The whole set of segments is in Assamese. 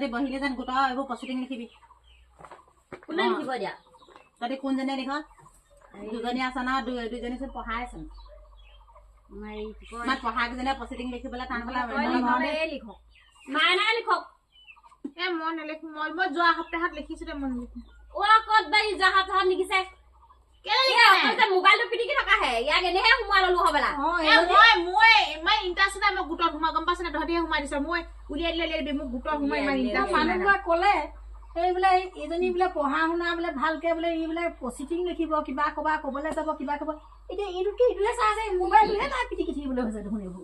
তহঁতি বহিলে যেন গোটৰ এইবোৰ প্ৰচিডিং লিখিবি কোনে লিখিব দিয়া তহঁতি কোনজনে লিখ দুজনী আছে ন দুজনী চোন পঢ়াই আছে পঢ়াকেইজনে প্ৰচিডিং লিখিবলৈ টান লিখক মাইনাই লিখক মই নেলিখো মই যোৱা সপ্তাহত লিখিছো দে মই নিলিখো ক'ত বাই যোৱা সপ্তাহত লিখিছে মোবাইলটো পিটিকি থকা হে ইয়াক এনেহে সোমাই ললো হবলা মই ইমান ইণ্টাৰেষ্ট নাই মই গোটত সোমাই গম পাইছে না তহঁতিহে সোমাই দিছ মই উলিয়াই দিলে মোক গোটত সোমাই ইমান ইণ্টাৰেষ্ট মানুহবোৰে ক'লে এই বোলে এইজনী বোলে পঢ়া শুনা বোলে ভালকে বোলে ই বোলে প্ৰচিডিং লিখিব কিবা কবা ক'বলৈ যাব কিবা ক'ব এতিয়া এইটোকে ইটোলে চাই আছে মোবাইলটোহে তাই পিটিকি থাকিবলৈ হৈছে দেখোন এইবোৰ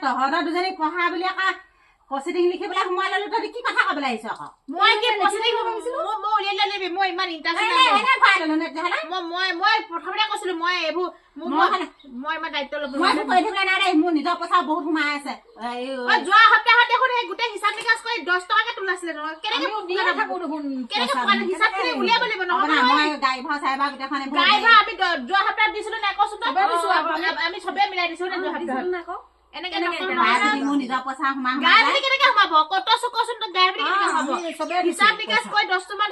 তহঁতৰ দুজনী পঢ়া বুলি আকৌ প্ৰচিডিং লিখিবলৈ সোমাই ললো তহঁতি কি কথা ক'বলৈ আহিছ আকৌ মই কি প্ৰচিডিং মই উলিয়াই দিলে মই ইমান ইণ্টাৰেষ্ট মই প্ৰথমতে কৈছিলো মই এইবোৰ মই ইমান দায়িত্ব ল'ব মোৰ নিজৰ পইচা বহুত সোমাই আছে যোৱা সপ্তাহত দেখোন সেই গোটেই হিচাপ নিকাচ কৰি 10 টকাকে তোলাছিলে নহয় কেনেকে থাকো দেখোন হিচাপ খিনি উলিয়াব লাগিব নহয় মই গাড়ী ভাড়া চাই ভাড়া গোটেইখন গাড়ী ভাড়া আমি যোৱা সপ্তাহত দিছিলো নাই কচোন আমি চবে মিলাই দিছো নে যোৱা সপ্তাহত এনেকে মোৰ নিজৰ পইচা সোমাই গাড়ী ভাড়া কেনেকে সোমাব কত চকচোন গাড়ী ভাড়া কেনেকে সোমাব হিচাপ নিকাচ কৰি 10 টকা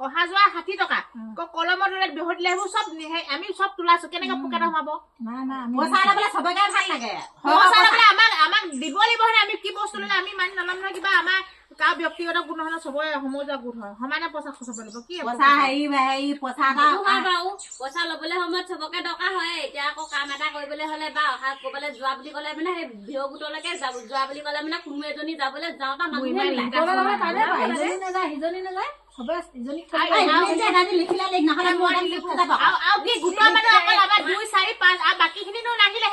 অহা যোৱা 60 টকা কলমৰ দৰে বিহত লেহু সব আমি সব তোলাছো কেনেকে পকেট সোমাব পইচা ল'বলৈ চবকে ভাল লাগে আমাক দিব লাগিব আমি কি বস্তু ল'লে আমি মানি নলম নহয় কিবা আমাৰ কা ব্যক্তিগত গুণ নহলে চবৰে সমজা গুণ হয় সমানে পইচা খৰচ কৰিব কি পইচা পইচা ল'বলৈ সময়ত চবকে দৰকাৰ হয় এতিয়া আকৌ কাম এটা কৰিবলৈ হলে বা অহা ক'বলৈ যোৱা বুলি ক'লে মানে সেই ভিঅ গোটলৈকে যোৱা বুলি ক'লে মানে কোনো এজনী যাবলৈ যাওঁতা মানুহ সিজনী নাযায় চবে ইজনী লিখিলে লিখ নহলে গোটৰ মানে অকল আমাৰ 2 4 5 আৰু বাকীখিনি নাহিলে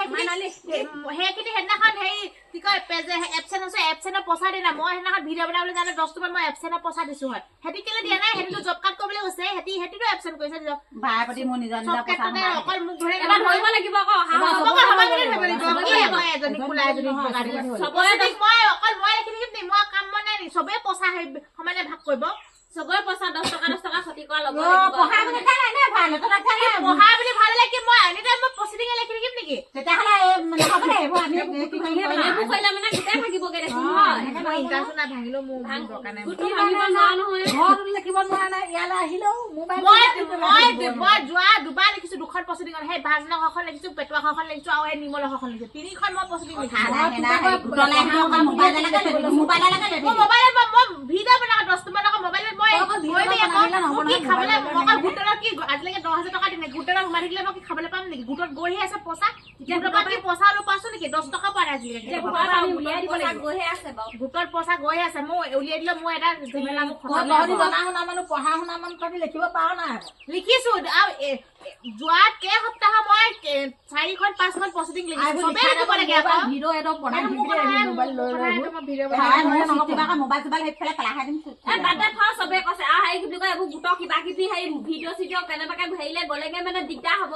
সেইখিনি সেইদিনাখন হেৰি কি কয় পেজে এপচেন্ট আছে এপচেন্টৰ পইচা দিয়া নাই মই সেইদিনাখন ভিডিঅ' বনাবলৈ যাওঁতে 10 টকা মই এপচেন্টৰ পইচা দিছো হয় হেতি কেলে দিয়া নাই হেতিটো জব কাৰ্ড কৰিবলৈ গৈছে হেতিটো এপচেন্ট কৰিছে ভাইপতি মোৰ নিজৰ পইচা অকল মোক ধৰে এবাৰ ধৰিব লাগিব আকৌ মই কাম মানে চবে পইচা সমানে ভাগ কৰিব চবৰে পইচা 10 টকা ক্ষতি কৰা ল'ব পঢ়া বুলি ভাল লাগে মই এনিটাইম মই প্ৰচিডিং লিখি থাকিম নেকি তেতিয়াহ'লে নহ'বলে এইবোৰ আমি কি কৰিম এইবোৰ কৰিলে মানে গোটেই ভাগিবগে দেখোন হয় মই ইণ্টাৰেষ্ট নাই ভাঙিলেও মোৰ দৰকাৰ নাই গোটটো ভাঙিব নোৱাৰা নহয় ঘৰত লিখিব নোৱাৰা নাই ইয়ালৈ আহিলেও মোবাইল মই যোৱা দুবাৰ লিখিছো দুখন প্ৰচিডিং সেই ভাজনা ঘৰখন লিখিছো পেটুৱা ঘৰখন লিখিছো আৰু এই নিমল ঘৰখন লিখিছো তিনিখন মই প্ৰচিডিং লিখিছো মোবাইলত মই ভিডিঅ' বনাও 10 টকা মোবাইলত মই কি খাবলৈ মই গোটৰ কি আজিলৈকে 10,000 টকা দিনে গোটৰ সোমাই থাকিলে মই কি খাবলৈ পাম নেকি গোটত গৈহে আছে পইচা গোটৰ কি পইচা আৰু পাইছো নেকি 10 টকা পোৱা নাই আজিলৈকে উলিয়াই দিব লাগিব গৈহে আছে বাৰু গোটৰ পইচা গৈহে আছে মই উলিয়াই দিলে মই এটা ঝেমেলা মোক জনা শুনা মানুহ পঢ়া শুনা মানুহ তহঁতি লিখিব পাৰ নাই লিখিছো আৰু যোৱা কেইসপ্তাহ মই 4খন 5খন প্ৰচিডিং লিখিছো চবে লিখিব লাগে আকৌ ভিডিঅ' এটা বনাই মোবাইল লৈ মোবাইল চোবাইল সেইফালে পেলাই দিম বাদে থ চবে কৈছে আৰু হেৰি কি বুলি কয় এইবোৰ গোটৰ কিবা কিবি হেৰি ভিডিঅ' চিডিঅ' কেনেবাকে হেৰিলে গ'লেগে মানে দিগদাৰ হ'ব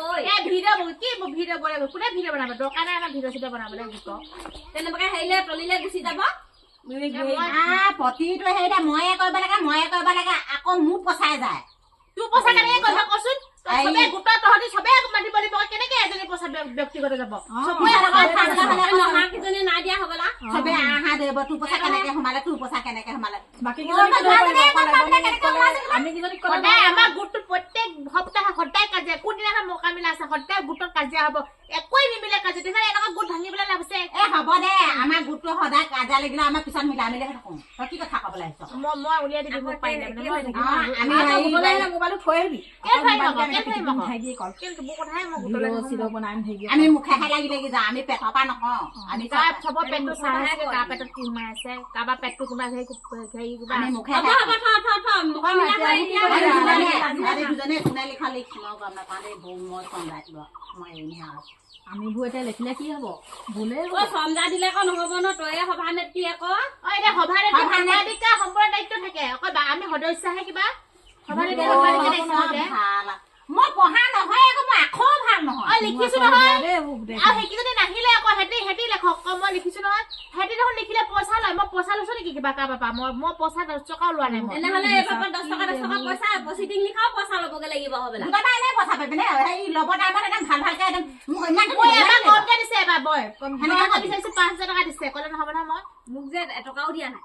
ভিডিঅ' বনাব কোনে ভিডিঅ' বনাব দৰকাৰ নাই আমাৰ ভিডিঅ' চিডিঅ' বনাবলৈ গোটৰ তেনেবাকে হেৰিলে তলিলে গুচি যাব প্ৰতিটো হেৰিতে ময়ে কৰিব লাগে আকৌ মোক পচাই যায় তোৰ পইচা কেনেকে কৰিব কচোন চবে গোটৰ তহঁতি চবে মাতিব লাগিব কেনেকে এজনী পইচা ব্যক্তিগত যাব নহা কিজনী নাই দিয়া হ'বলা চবে আহা দেব তোৰ পইচা কেনেকে সোমালে বাকী সদায় আমাৰ গোটটোত প্ৰত্যেক সপ্তাহে সদায় কাজিয়া কোনদিনাখন মকা মিলা আছে সদায় গোটত কাজিয়া হ'ব একোৱে নিমিলে কাজিয়া তেতিয়াহ'লে এনেকুৱা গোট ভাঙিবলৈ লাভ আছে হ'ব দে আমাৰ গোটটো সদায় কাজিয়া লাগিলে আমাৰ পিছত মিলাই মিলি থাকো তই কি কথা ক'বলৈ আহিছ মই উলিয়াই দিবি মোক পাই মোবাইলটো থৈ আহিবি আমি মুখেহে লাগি যাওঁ আমি পেটৰ পৰা নহয় আমি চবৰ পেটটো চাই আছে কাৰ পেটত কি সোমাই আছে কাৰোবাৰ পেটটো কোনোবা হেৰি আমি মুখে দুজনে কোনে লিখা লিখ গম নাপাওঁ দেই বৌ মই চম্জাই দিব মই এনেহে আৰু আমিবোৰ এতিয়া লিখিলে কি হ'ব ভুলে চমজা দিলে আকৌ নহ'ব ন তয়ে সভানেত্ৰী আকৌ এতিয়া সভানেত্ৰী সম্পূৰ্ণ দায়িত্ব থাকে অকল আমি সদস্যহে কিবা সভানেত্ৰী মই পঢ়া নহয় আকৌ মই আখৰো ভাল নহয় লিখিছো নহয় আৰু সেইকেইজনী নাহিলে আকৌ হেঁতি লেখক মই লিখিছো নহয় হেঁতি দেখোন লিখিলে পইচা লয় মই পইচা লৈছো নেকি কিবা কাৰোবাৰ পৰা মই পইচা 10 টকাও লোৱা নাই তেনেহ'লে এইবাৰ 10 টকা পইচা প্ৰচিডিং লিখাও পইচা ল'বগে লাগিব হ'বলা দুটা এনে পইচা পাবি নে এই ল'ব টাইমত একদম ভালকে একদম মই এবাৰ কমকে দিছে এবাৰ বয় সেনেকে বিচাৰিছো 5,000 টকা দিছে ক'লে নহ'ব নহয় মই মোক যে এটকাও দিয়া নাই